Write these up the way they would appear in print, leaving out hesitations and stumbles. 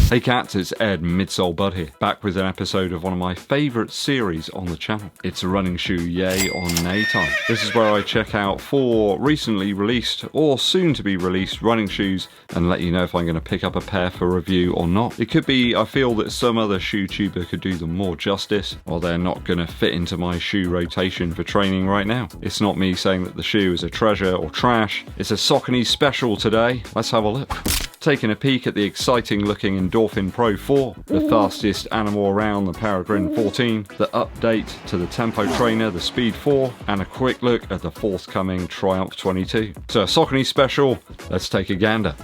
Hey cats, it's Ed MidsoleBud here, back with an episode of one of my favourite series on the channel. It's a running shoe yay or nay time. This is where I check out 4 recently released or soon to be released running shoes and let you know if I'm going to pick up a pair for review or not. It could be I feel that some other shoe tuber could do them more justice, or they're not going to fit into my shoe rotation for training right now. It's not me saying that the shoe is a treasure or trash. It's a SAUCONY special today. Let's have a look. Taking a peek at the exciting looking Endorphin Pro 4, the fastest animal around, the PEREGRINE 14, the update to the Tempo Trainer, the Speed 4, and a quick look at the forthcoming Triumph 22. So a SAUCONY special, let's take a gander.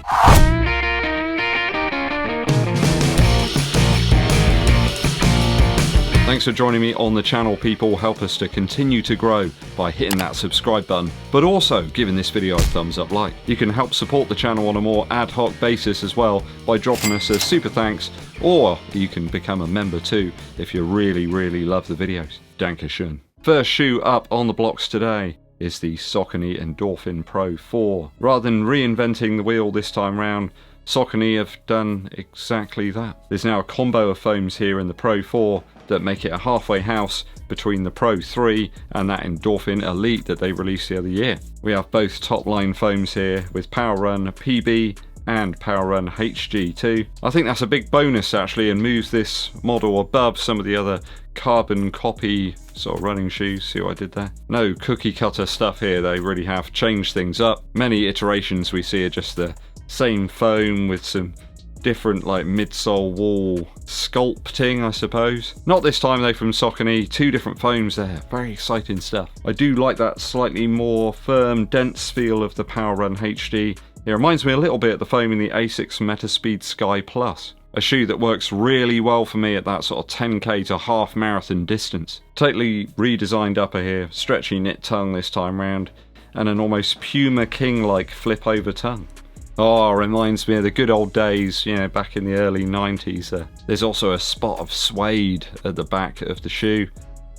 Thanks for joining me on the channel, people. Help us to continue to grow by hitting that subscribe button, but also giving this video a thumbs up like. You can help support the channel on a more ad hoc basis as well by dropping us a super thanks, or you can become a member too if you really love the videos. Dankeschön. First shoe up on the blocks today is the SAUCONY Endorphin Pro 4. Rather than reinventing the wheel this time round, SAUCONY have done exactly that. There's now a combo of foams here in the Pro 4 that make it a halfway house between the Pro 3 and that Endorphin Elite that they released the other year. We have both top line foams here with PowerRun PB and PowerRun HG2. I think that's a big bonus actually, and moves this model above some of the other carbon copy sort of running shoes. See what I did there? No cookie cutter stuff here. They really have changed things up. Many iterations we see are just the same foam with some different like midsole wall sculpting, I suppose. Not this time though from SAUCONY. 2 different foams there. Very exciting stuff. I do like that slightly more firm, dense feel of the PowerRun HD. It reminds me a little bit of the foam in the Asics Metaspeed Sky Plus. A shoe that works really well for me at that sort of 10k to half marathon distance. Totally redesigned upper here, stretchy knit tongue this time round, and an almost Puma King-like flip over tongue. Oh, reminds me of the good old days, you know, back in the early 90s. There's also a spot of suede at the back of the shoe.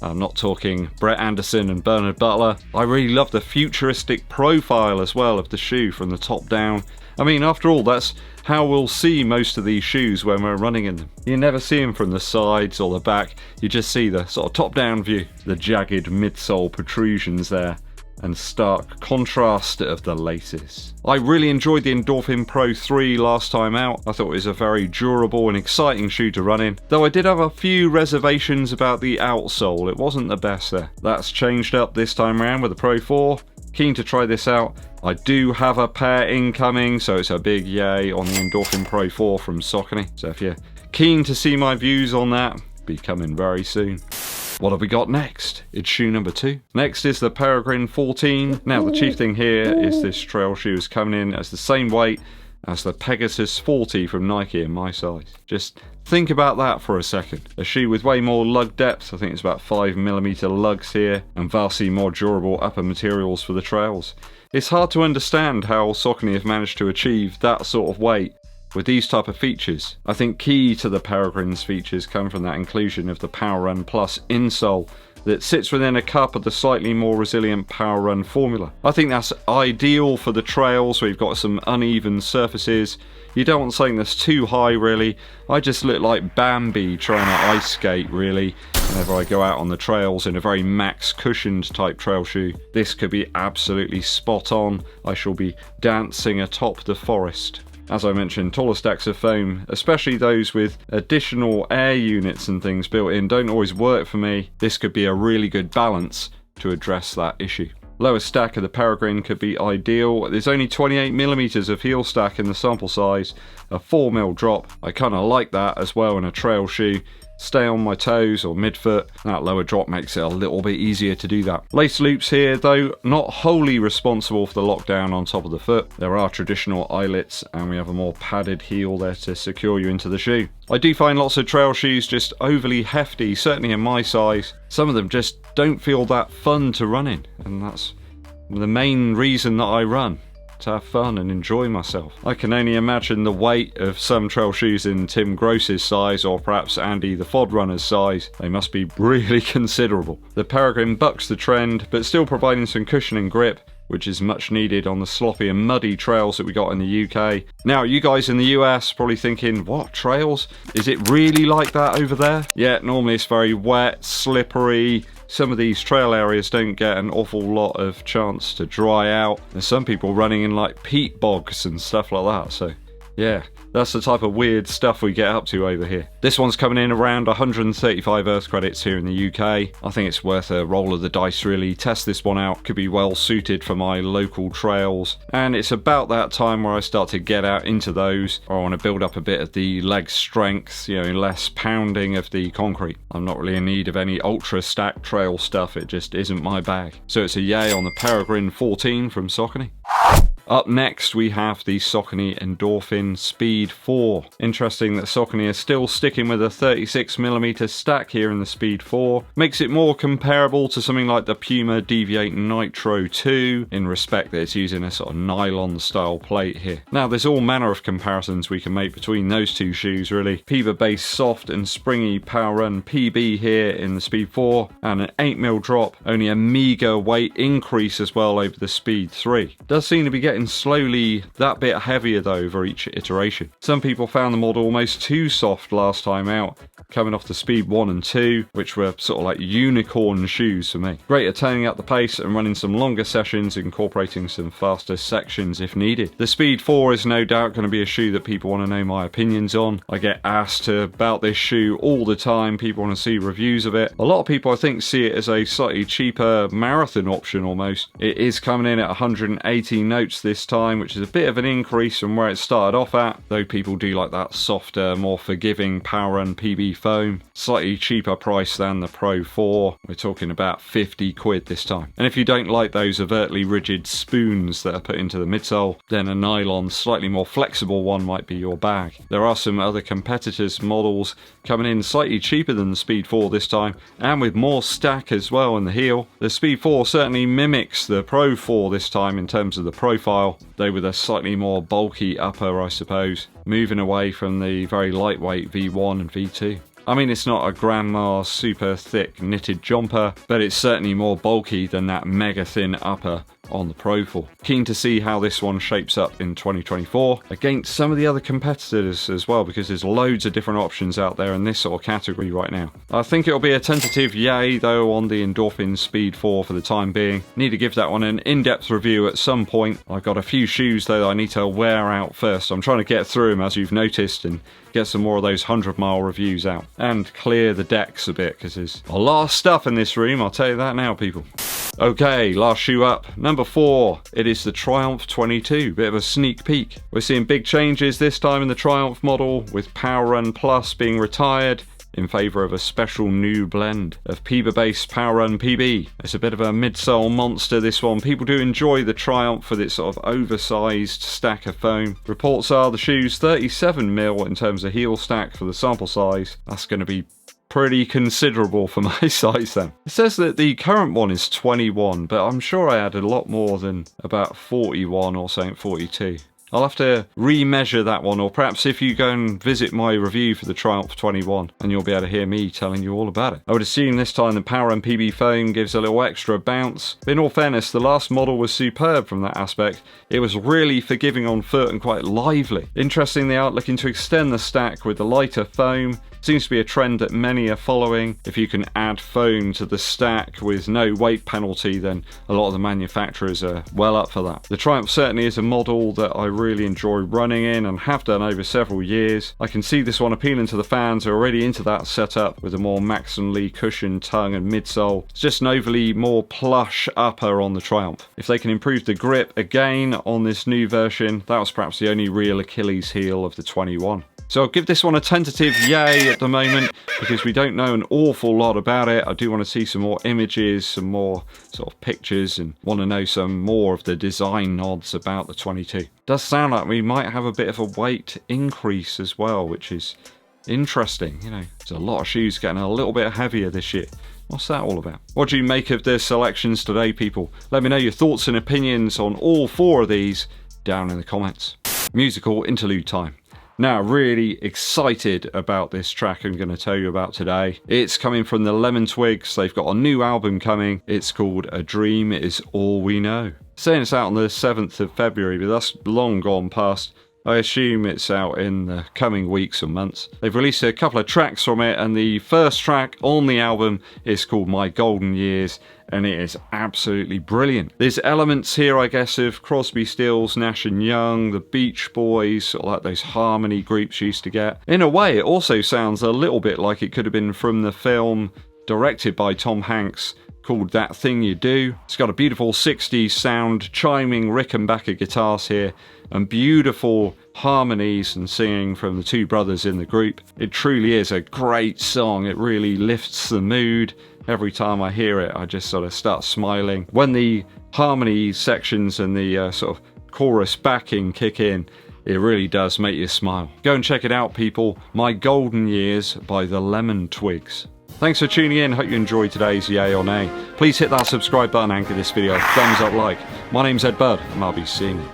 I'm not talking Brett Anderson and Bernard Butler. I really love the futuristic profile as well of the shoe from the top down. I mean, after all, that's how we'll see most of these shoes when we're running in them. You never see them from the sides or the back. You just see the sort of top down view. The jagged midsole protrusions there, and stark contrast of the laces. I really enjoyed the Endorphin Pro 3 last time out. I thought it was a very durable and exciting shoe to run in, though I did have a few reservations about the outsole. It wasn't the best there. That's changed up this time around with the Pro 4. Keen to try this out. I do have a pair incoming, so it's a big yay on the Endorphin Pro 4 from SAUCONY. So if you're keen to see my views on that, be coming very soon. What have we got next? It's shoe number 2. Next is the PEREGRINE 14. Now the chief thing here is this trail shoe is coming in as the same weight as the Pegasus 40 from Nike in my size. Just think about that for a second. A shoe with way more lug depth, I think it's about 5mm lugs here, and vastly more durable upper materials for the trails. It's hard to understand how SAUCONY have managed to achieve that sort of weight with these type of features. I think key to the PEREGRINE's features come from that inclusion of the PowerRun Plus insole that sits within a cup of the slightly more resilient PowerRun formula. I think that's ideal for the trails where you've got some uneven surfaces. You don't want something that's too high really. I just look like Bambi trying to ice skate really whenever I go out on the trails in a very max cushioned type trail shoe. This could be absolutely spot on. I shall be dancing atop the forest. As I mentioned, taller stacks of foam, especially those with additional air units and things built in, don't always work for me. This could be a really good balance to address that issue. Lower stack of the PEREGRINE could be ideal. There's only 28mm of heel stack in the sample size, a 4mm drop. I kind of like that as well in a trail shoe. Stay on my toes or midfoot. That lower drop makes it a little bit easier to do that. Lace loops here though, not wholly responsible for the lockdown on top of the foot. There are traditional eyelets and we have a more padded heel there to secure you into the shoe. I do find lots of trail shoes just overly hefty, certainly in my size. Some of them just don't feel that fun to run in, and that's the main reason that I run. To have fun and enjoy myself. I can only imagine the weight of some trail shoes in Tim Gross's size, or perhaps Andy the Fod Runner's size. They must be really considerable. The PEREGRINE bucks the trend, but still providing some cushion and grip, which is much needed on the sloppy and muddy trails that we got in the UK. Now, you guys in the US probably thinking, what, trails? Is it really like that over there? Yeah, normally it's very wet, slippery. Some of these trail areas don't get an awful lot of chance to dry out. There's some people running in like peat bogs and stuff like that, so yeah. That's the type of weird stuff we get up to over here. This one's coming in around 135 Earth credits here in the UK. I think it's worth a roll of the dice really. Test this one out. Could be well suited for my local trails. And it's about that time where I start to get out into those, or I want to build up a bit of the leg strength, you know, less pounding of the concrete. I'm not really in need of any ultra stacked trail stuff. It just isn't my bag. So it's a yay on the PEREGRINE 14 from SAUCONY. Up next we have the SAUCONY Endorphin Speed 4. Interesting that SAUCONY is still sticking with a 36mm stack here in the Speed 4. Makes it more comparable to something like the Puma Deviate Nitro 2 in respect that it's using a sort of nylon style plate here. Now there's all manner of comparisons we can make between those two shoes really. Puma based soft and springy Power Run PB here in the Speed 4 and an 8mm drop, only a meagre weight increase as well over the Speed 3. Does seem to be getting slowly that bit heavier though for each iteration. Some people found the model almost too soft last time out, coming off the Speed 1 and 2, which were sort of like unicorn shoes for me. Great at turning up the pace and running some longer sessions, incorporating some faster sections if needed. The Speed 4 is no doubt going to be a shoe that people want to know my opinions on. I get asked about this shoe all the time. People want to see reviews of it. A lot of people I think see it as a slightly cheaper marathon option almost. It is coming in at 180 notes this time, which is a bit of an increase from where it started off at, though people do like that softer, more forgiving Power Run PB foam. Slightly cheaper price than the Pro 4. We're talking about 50 quid this time. And if you don't like those overtly rigid spoons that are put into the midsole, then a nylon, slightly more flexible one might be your bag. There are some other competitors' models coming in slightly cheaper than the Speed 4 this time, and with more stack as well in the heel. The Speed 4 certainly mimics the Pro 4 this time in terms of the profile, though with a slightly more bulky upper, I suppose, moving away from the very lightweight V1 and V2. I mean, it's not a grandma super thick knitted jumper, but it's certainly more bulky than that mega thin upper on the Pro 4. Keen to see how this one shapes up in 2024 against some of the other competitors as well, because there's loads of different options out there in this sort of category right now. I think it'll be a tentative yay though on the Endorphin Speed 4 for the time being. Need to give that one an in-depth review at some point. I've got a few shoes though that I need to wear out first. I'm trying to get through them, as you've noticed, and get some more of those 100-mile reviews out and clear the decks a bit, because there's a lot of stuff in this room, I'll tell you that now, people. Okay, last shoe up, number 4. It is the Triumph 22, bit of a sneak peek. We're seeing big changes this time in the Triumph model, with Power Run Plus being retired in favour of a special new blend of Puma-based Power Run PB. It's a bit of a midsole monster, this one. People do enjoy the Triumph with its sort of oversized stack of foam. Reports are the shoe's 37mm in terms of heel stack for the sample size. That's going to be pretty considerable for my size then. It says that the current one is 21, but I'm sure I had a lot more than about 41 or something, 42. I'll have to remeasure that one, or perhaps if you go and visit my review for the Triumph 21, and you'll be able to hear me telling you all about it. I would assume this time the Power Run PB foam gives a little extra bounce. But in all fairness, the last model was superb from that aspect. It was really forgiving on foot and quite lively. Interesting, they are looking to extend the stack with the lighter foam. Seems to be a trend that many are following. If you can add foam to the stack with no weight penalty, then a lot of the manufacturers are well up for that. The Triumph certainly is a model that I really enjoy running in and have done over several years. I can see this one appealing to the fans who are already into that setup with a more maximally cushioned tongue and midsole. It's just an overly more plush upper on the Triumph. If they can improve the grip again on this new version, that was perhaps the only real Achilles heel of the 21. So I'll give this one a tentative yay at the moment, because we don't know an awful lot about it. I do want to see some more images, some more sort of pictures, and want to know some more of the design nods about the 22. Does sound like we might have a bit of a weight increase as well, which is interesting. You know, there's a lot of shoes getting a little bit heavier this year. What's that all about? What do you make of the selections today, people? Let me know your thoughts and opinions on all 4 of these down in the comments. Musical interlude time. Now, really excited about this track I'm going to tell you about today. It's coming from the Lemon Twigs. They've got a new album coming. It's called A Dream Is All We Know. Saying it's out on the 7th of February, but that's long gone past. I assume it's out in the coming weeks and months. They've released a couple of tracks from it, and the first track on the album is called My Golden Years, and it is absolutely brilliant. There's elements here, I guess, of Crosby, Stills, Nash & Young, the Beach Boys, sort of like those harmony groups you used to get. In a way, it also sounds a little bit like it could have been from the film directed by Tom Hanks called That Thing You Do. It's got a beautiful 60s sound, chiming Rickenbacker guitars here, and beautiful harmonies and singing from the two brothers in the group. It truly is a great song. It really lifts the mood. Every time I hear it, I just sort of start smiling. When the harmony sections and the sort of chorus backing kick in, it really does make you smile. Go and check it out, people. My Golden Years by the Lemon Twigs. Thanks for tuning in. Hope you enjoyed today's Yay or Nay. Please hit that subscribe button and give this video a thumbs up like. My name's EDDBUD, and I'll be seeing you